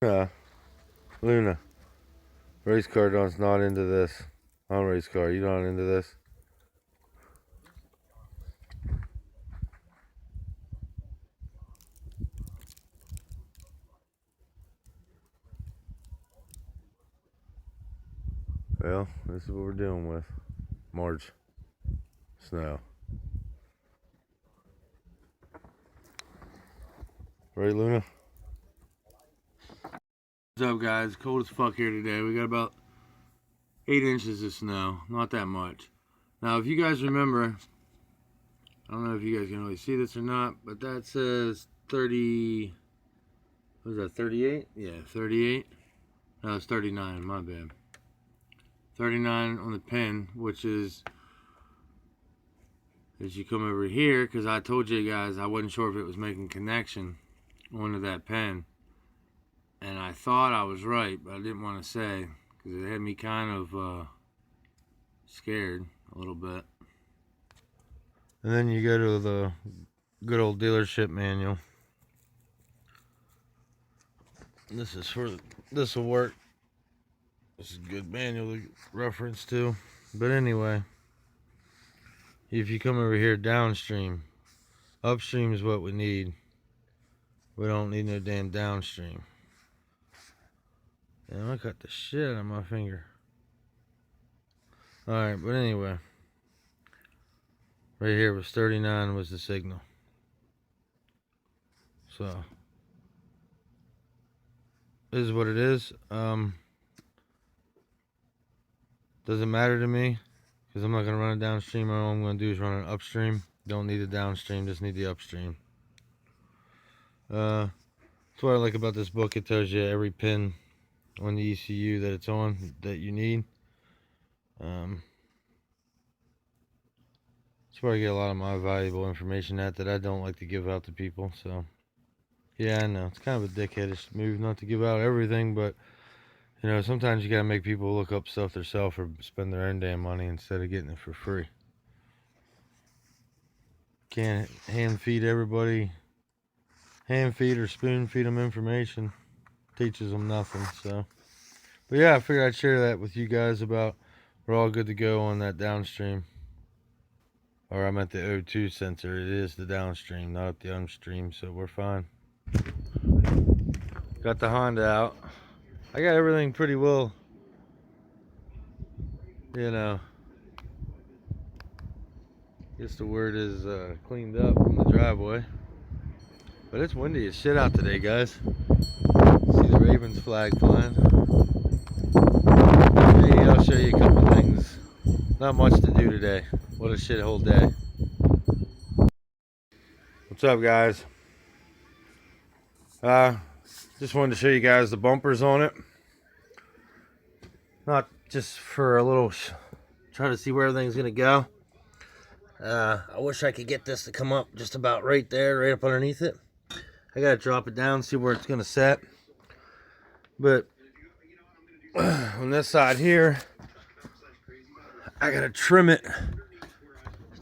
Luna. Race car does not into this. I'm race car. You not into this? Well, this is what we're dealing with. March. Snow. Right, Luna? What's up, guys? Cold as fuck here today. We got about 8 inches of snow. Not that much. Now, if you guys remember, I don't know if you guys can really see this or not, but that says 30... What is that, 38? Yeah, 38. No, it's 39. My bad. 39 on the pin, which is... As you come over here, because I told you guys I wasn't sure if it was making connection onto that pen. And I thought I was right, but I didn't want to say, because it had me kind of scared a little bit. And then you go to the good old dealership manual. This is for, this will work. This is a good manual to reference to. But anyway, if you come over here downstream, upstream is what we need. We don't need no damn downstream. And I cut the shit out of my finger. Alright, but anyway. Right here was 39 was the signal. So this is what it is. Doesn't matter to me, because I'm not going to run it downstream. All I'm going to do is run it upstream. Don't need the downstream, just need the upstream. That's what I like about this book. It tells you every pin on the ECU that it's on that you need. That's where I get a lot of my valuable information at that I don't like to give out to people. So yeah, I know it's kind of a dickheadish move not to give out everything, but you know, sometimes you gotta make people look up stuff themselves or spend their own damn money instead of getting it for free. Can't hand feed everybody, hand feed or spoon feed them information. Teaches them nothing. So, but yeah, I figured I'd share that with you guys about we're all good to go on that downstream. Or I meant the O2 sensor. It is the downstream, not the upstream, so we're fine. Got the Honda out. I got everything pretty well, you know, guess the word is cleaned up from the driveway. But it's windy as shit out today, guys. See the Ravens flag flying. Maybe I'll show you a couple things. Not much to do today. What a shithole day. What's up, guys? Just wanted to show you guys the bumpers on it. Not just for a little try to see where everything's gonna go. I wish I could get this to come up just about right there, right up underneath it. I gotta drop it down, see where it's gonna set. But on this side here, I gotta trim it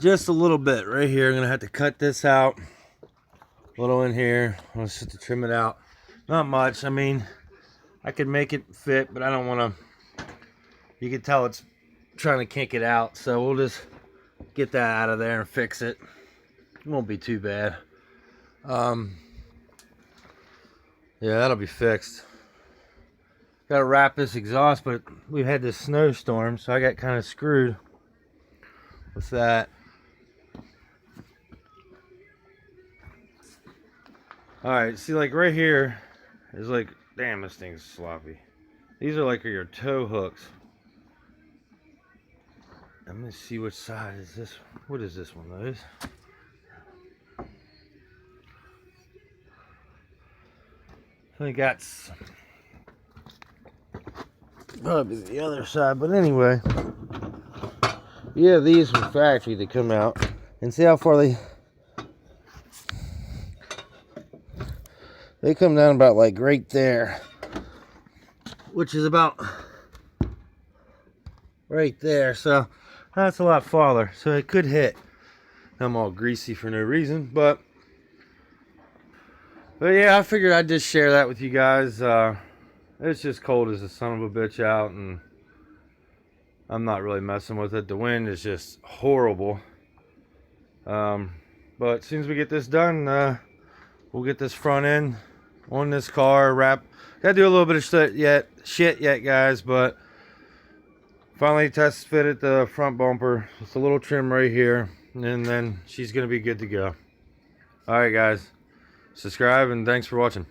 just a little bit right here. I'm gonna have to cut this out a little in here. I'll just have to trim it out. Not much. I mean, I could make it fit, but I don't want to. You can tell it's trying to kink it out, so we'll just get that out of there and fix it. It won't be too bad. Yeah, that'll be fixed. Gotta wrap this exhaust, but we've had this snowstorm, so I got kind of screwed with that. Alright, see, like right here is like, damn, this thing's sloppy. These are like your tow hooks. I'm gonna see which side is this. What is this one, those? I think that's probably the other side, but anyway. Yeah, these from factory, they come out. And see how far they come down about like right there. Which is about right there. So that's a lot farther. So it could hit. I'm all greasy for no reason, but yeah, I figured I'd just share that with you guys. It's just cold as a son of a bitch out, and I'm not really messing with it. The wind is just horrible. But as soon as we get this done, we'll get this front end on this car, wrap. Gotta do a little bit of shit yet, guys, but finally test fitted the front bumper. Just a little trim right here, and then she's gonna be good to go. All right, guys, subscribe and thanks for watching.